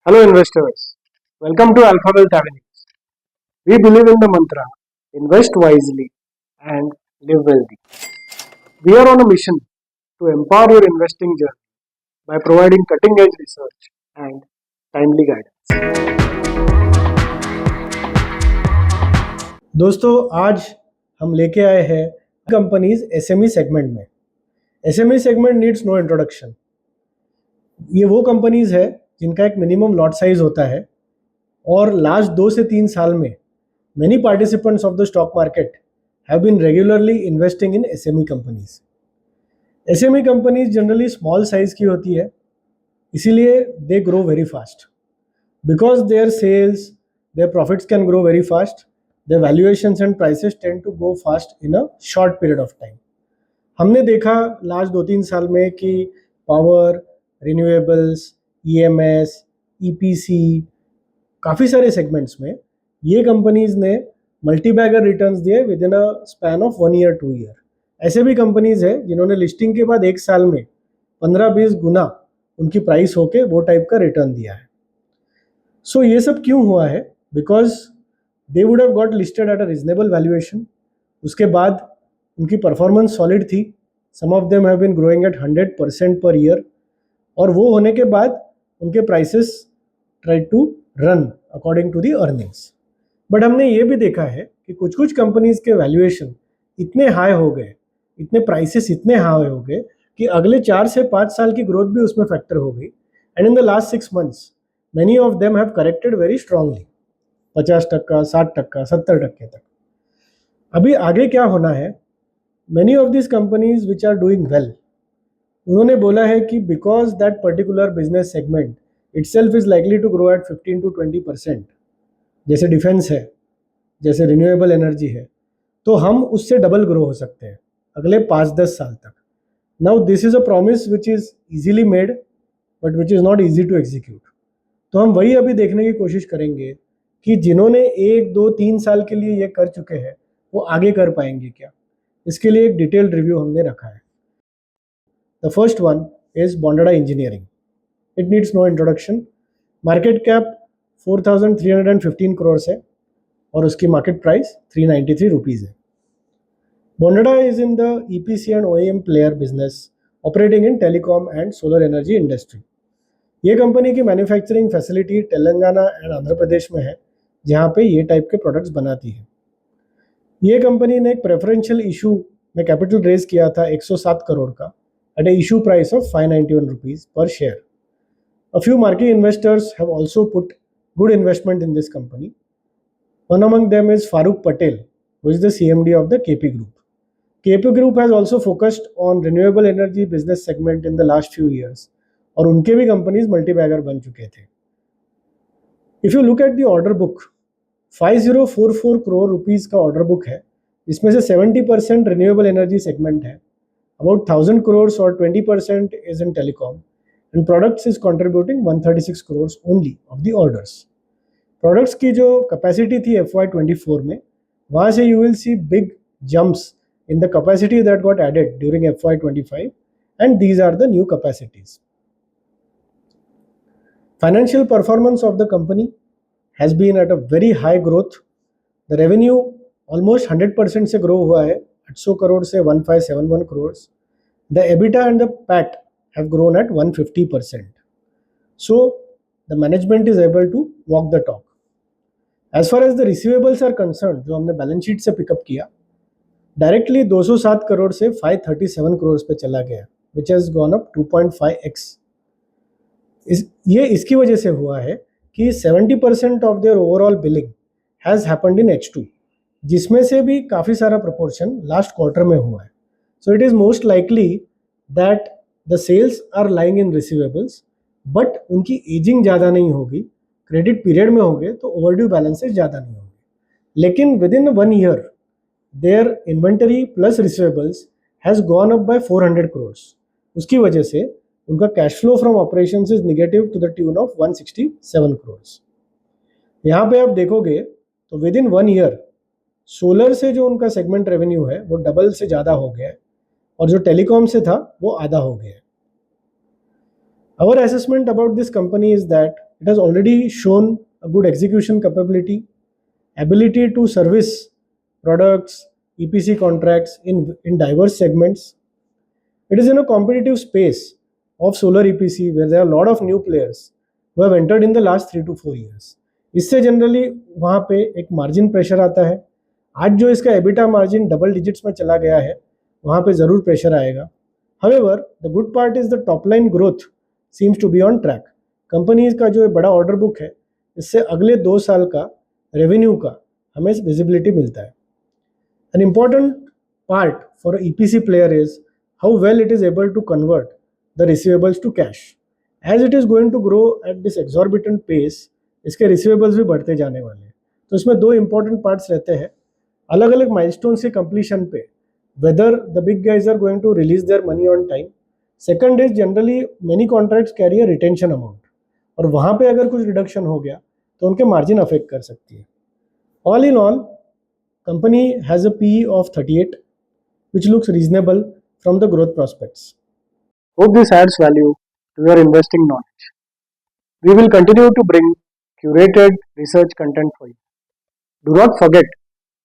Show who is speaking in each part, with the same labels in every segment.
Speaker 1: Hello investors, welcome to Alpha Wealth Avenues. We believe in the mantra invest wisely and live wealthy. We are on a mission to empower your investing journey by providing cutting edge research and timely guidance.
Speaker 2: दोस्तों आज हम लेके आए हैं companies SME segment में। SME segment needs no introduction. ये वो companies है जिनका एक मिनिमम लॉट साइज होता है और लास्ट 2 से 3 साल में many participants of the stock market have been regularly investing in SME companies. SME companies generally small size की होती है, इसीलिए they grow very fast. Because their sales, their profits can grow very fast, their valuations and prices tend to go fast in a short period of time. हमने देखा last 2-3 साल में कि power, renewables, EMS, EPC, काफ़ी सारे segments में ये companies ने मल्टी बैगर रिटर्न्स दिए with in a span of 1 year 2 year. ऐसे भी कंपनीज है जिन्होंने लिस्टिंग के बाद 1 साल में 15-20 गुना उनकी प्राइस होके वो टाइप का रिटर्न दिया है। सो ये सब क्यों हुआ है? Because they would have got listed at a reasonable valuation, उसके बाद उनकी परफॉर्मेंस सॉलिड थी, some of them have been growing at 100% per year, और वो होने के बाद उनके prices try to run according to the earnings. But हमने ये भी देखा है कि कुछ कुछ कंपनीज के वैल्यूएशन इतने हाई हो गए, इतने प्राइसेस इतने हाई हो गए कि अगले 4 से 5 साल की ग्रोथ भी उसमें फैक्टर हो गई। And in the last 6 months many of them have corrected very strongly, 50%, 60%, 70% तक। अभी आगे क्या होना है? Many of this companies which are doing well, उन्होंने बोला है कि because that particular business segment itself is likely to grow at 15 to 20%, जैसे डिफेंस है, जैसे रिन्यूएबल एनर्जी है, तो हम उससे डबल ग्रो हो सकते हैं अगले 5-10 साल तक। Now this is a promise which is easily made but which is not easy to execute. तो हम वही अभी देखने की कोशिश करेंगे कि जिन्होंने 1-2-3 साल के लिए ये कर चुके हैं वो आगे कर पाएंगे क्या। इसके लिए एक डिटेल्ड रिव्यू हमने रखा है। The first one is Bondada engineering. It needs no introduction. Market cap 4,315 crore है और उसकी मार्केट प्राइस 393 रुपीज़ है। Bondada is in the EPC and OEM player business operating in telecom and solar energy industry. ये company की manufacturing facility Telangana and Andhra Pradesh में है, जहाँ पे ये टाइप के प्रोडक्ट्स बनाती है। ये कंपनी ने एक प्रेफरेंशियल इशू में कैपिटल रेज किया था 107 करोड़ का at a issue price of 591 rupees पर share. A few marquee investors have also put good investment in this company. One among them is Farooq Patel, who is the CMD of the KP Group. KP Group has also focused on renewable energy business segment in the last few years, और उनके भी companies multibagger बन चुके थे। If you look at the order book, 5044 crore rupees का order book है, इसमें से 70% रिन्यूएबल एनर्जी सेगमेंट है, अबाउट 1000 करोड़ और 20% is in telecom, and products is contributing 136 crores only of the orders. Products की जो capacity थी FY24 में, वहाँ से you will see big jumps in the capacity that got added during FY25, and these are the new capacities. Financial performance of the company has been at a very high growth. The revenue almost 100% से grow हुआ है, 800 करोड़ से 1571 crores. The EBITDA and the PAT have grown at 150%. So the management is able to walk the talk. As far as the receivables are concerned, जो हमने balance sheet से pickup किया, directly 207 crore से 537 करोड़ पे चला गया, which has gone up 2.5x. ये इसकी वजह से हुआ है कि 70% of their overall billing has happened in H2, जिसमें से भी काफ़ी सारा प्रोपोर्शन लास्ट क्वार्टर में हुआ है। So it is most likely that the sales are lying in receivables, but उनकी एजिंग ज़्यादा नहीं होगी, क्रेडिट पीरियड में होंगे तो ओवरड्यू बैलेंसेज ज़्यादा नहीं होंगे, लेकिन within 1 year there inventory plus receivables has gone up by 400 crore. उसकी वजह से उनका cash flow from operations is negative to the tune of 167 crore. यहाँ पे आप देखोगे तो विद इन 1 ईयर सोलर से जो उनका सेगमेंट रेवेन्यू है वो डबल से ज़्यादा हो गया है, और जो टेलीकॉम से था वो आधा हो गया है। Our assessment about this company is that It has already shown a good execution capability, ability to service products, EPC contracts in diverse segments. It is in a competitive space of solar EPC where there are a lot of new players who have entered in the last 3 to 4 years. इससे generally वहाँ पे एक margin pressure आता है. आज जो इसका EBITDA margin double digits में चला गया है, वहाँ पे ज़रूर प्रेशर आएगा. However, the good part is the top line growth seems to be on track. Companies का जो बड़ा ऑर्डर बुक है, इससे अगले 2 साल का रेवेन्यू का हमें विजिबिलिटी मिलता है. An important part for an EPC player is how well it is able to convert the receivables to cash. As it is going to grow at this exorbitant pace, इसके receivables भी बढ़ते जाने वाले हैं. तो इसमें 2 इंपॉर्टेंट पार्ट्स रहते हैं. अलग अलग माइलस्टोन के कंप्लीशन पे whether the big guys are going to release their money on time. Second is generally many contracts carry a retention amount, और वहाँ पे अगर कुछ रिडक्शन हो गया तो उनके मार्जिन अफेक्ट कर सकती है. All in all, company has a PE of 38, which looks reasonable from the growth prospects.
Speaker 1: Hope this adds value to your investing knowledge. We will continue to bring curated research content for you. Do not forget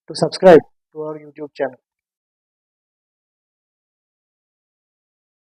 Speaker 1: to subscribe to our YouTube channel.